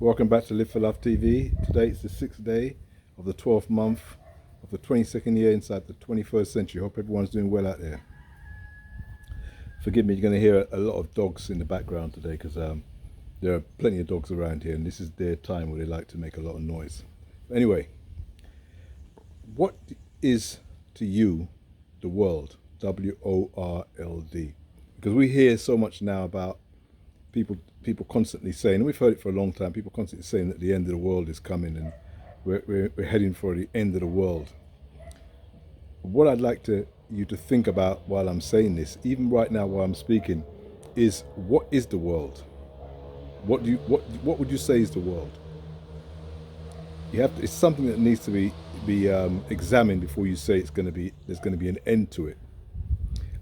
Welcome back to Live for Love TV. Today it's the 6th day of the 12th month of the 22nd year inside the 21st century. Hope everyone's doing well out there. Forgive me, you're going to hear a lot of dogs in the background today because there are plenty of dogs around here and this is their time where they like to make a lot of noise. Anyway, what is to you the world? W-O-R-L-D. Because we hear so much now about people constantly saying, and we've heard it for a long time, people constantly saying that the end of the world is coming and we're heading for the end of the world. What I'd like you to think about while I'm saying this, even right now while I'm speaking, is what is the world? What would you say is the world? It's something that needs to be examined before you say there's going to be an end to it.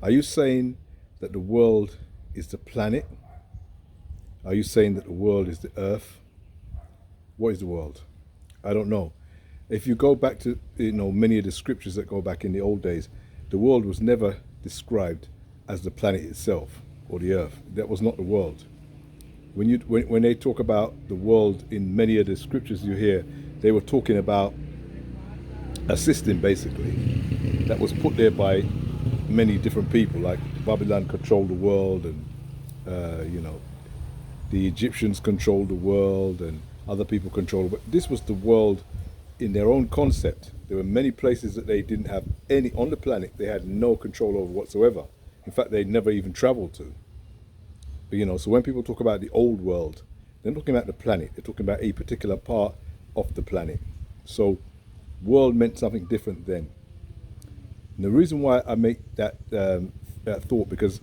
Are you saying that the world is the planet? Are you saying that the world is the earth? What is the world? I don't know. If you go back to many of the scriptures that go back in the old days, the world was never described as the planet itself or the earth. That was not the world. When they talk about the world in many of the scriptures you hear, they were talking about a system basically that was put there by many different people, like Babylon controlled the world, and the Egyptians controlled the world and other people controlled it. But this was the world in their own concept. There were many places that they didn't have any, on the planet, they had no control over whatsoever. In fact, they'd never even traveled to. But, so when people talk about the old world, they're not talking about the planet, they're talking about a particular part of the planet. So world meant something different then. And the reason why I make that thought, because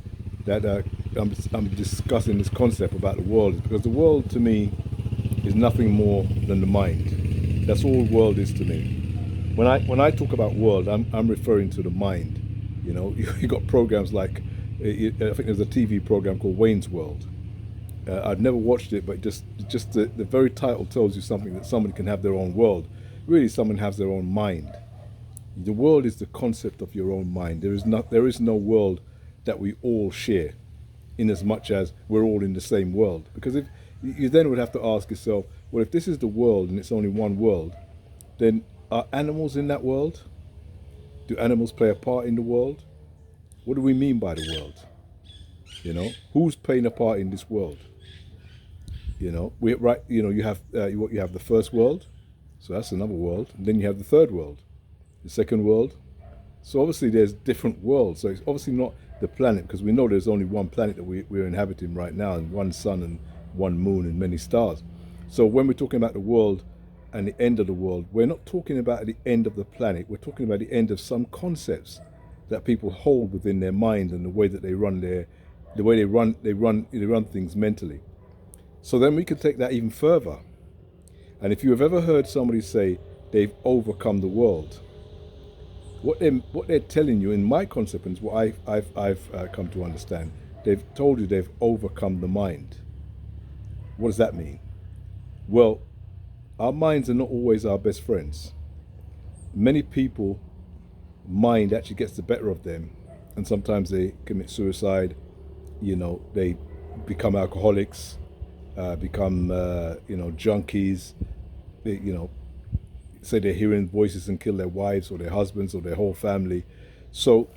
I'm discussing this concept about the world, is because the world to me is nothing more than the mind. That's all world is to me. When I talk about world, I'm referring to the mind. You got programs like, I think there's a TV program called Wayne's World. I've never watched it, but just the very title tells you something, that somebody can have their own world. Really, someone has their own mind. The world is the concept of your own mind. There is no world that we all share, in as much as we're all in the same world. Because if you then would have to ask yourself, well, if this is the world and it's only one world, then are animals in that world? Do animals play a part in the world? What do we mean by the world? Who's playing a part in this world? You have you have the first world, so that's another world, and then you have the third world, the second world. So obviously there's different worlds. So it's obviously not the planet, because we know there's only one planet that we're inhabiting right now, and one sun and one moon and many stars. So when we're talking about the world and the end of the world, we're not talking about the end of the planet. We're talking about the end of some concepts that people hold within their mind, and the way that they run they run things mentally. So then we could take that even further. And if you have ever heard somebody say they've overcome the world, what they're telling you, in my concept, and what I've come to understand, they've told you they've overcome the mind. What does that mean? Well, our minds are not always our best friends. Many people, mind actually gets the better of them, and sometimes they commit suicide. They become alcoholics, become junkies. They, say they're hearing voices and kill their wives or their husbands or their whole family. So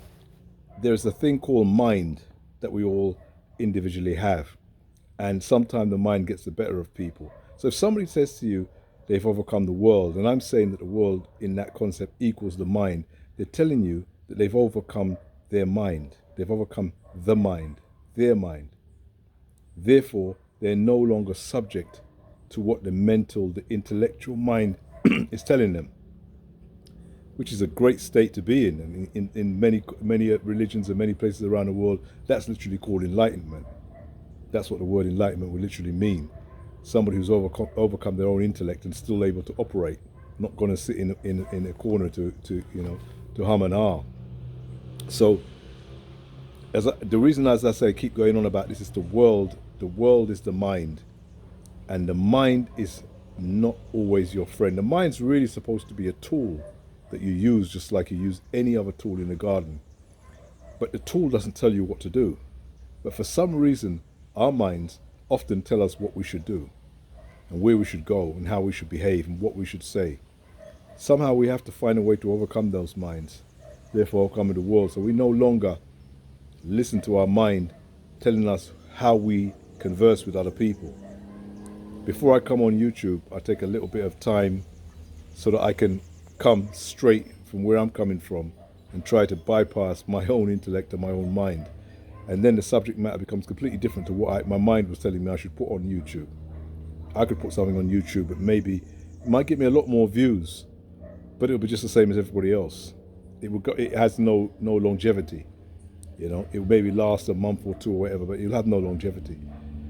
there's a thing called mind that we all individually have, and sometimes the mind gets the better of people. So if somebody says to you they've overcome the world, and I'm saying that the world in that concept equals the mind, they're telling you that they've overcome their mind. They've overcome the mind, their mind. Therefore, they're no longer subject to what the intellectual mind is telling them, which is a great state to be in. And in many religions and many places around the world, that's literally called enlightenment. That's what the word enlightenment would literally mean. Somebody who's overcome their own intellect and still able to operate, not going to sit in a corner to hum and ah. So the reason, as I say, I keep going on about this, is the world. The world is the mind, and the mind is not always your friend. The mind's really supposed to be a tool that you use, just like you use any other tool in the garden. But the tool doesn't tell you what to do. But for some reason, our minds often tell us what we should do. and where we should go and how we should behave and what we should say. Somehow we have to find a way to overcome those minds, therefore overcoming the world. So we no longer listen to our mind telling us how we converse with other people. Before I come on YouTube, I take a little bit of time so that I can come straight from where I'm coming from and try to bypass my own intellect and my own mind. And then the subject matter becomes completely different to what my mind was telling me I should put on YouTube. I could put something on YouTube, but maybe it might get me a lot more views, but it'll be just the same as everybody else. It has no longevity. You know, it will maybe last a month or two or whatever, but it'll have no longevity.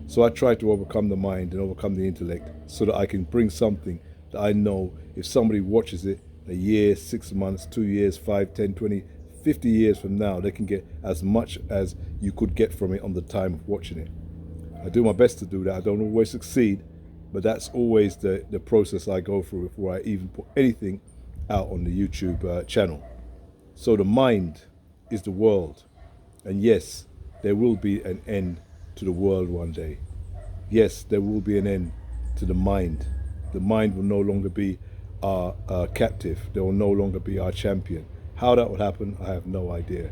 So I try to overcome the mind and overcome the intellect so that I can bring something that I know if somebody watches it a year, 6 months, 2 years, 5, 10, 20, 50 years from now, they can get as much as you could get from it on the time of watching it. I do my best to do that. I don't always succeed, but that's always the process I go through before I even put anything out on the YouTube channel. So the mind is the world. And yes, there will be an end to the world one day. Yes, there will be an end to the mind. The mind will no longer be our captive. There will no longer be our champion. How that will happen, I have no idea.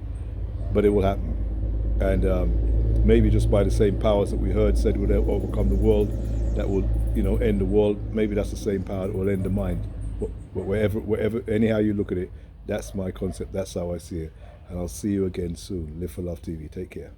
But it will happen. And maybe just by the same powers that we heard said would overcome the world, that will, end the world. Maybe that's the same power that will end the mind. But wherever, anyhow you look at it, that's my concept. That's how I see it. And I'll see you again soon. Live for Love TV. Take care.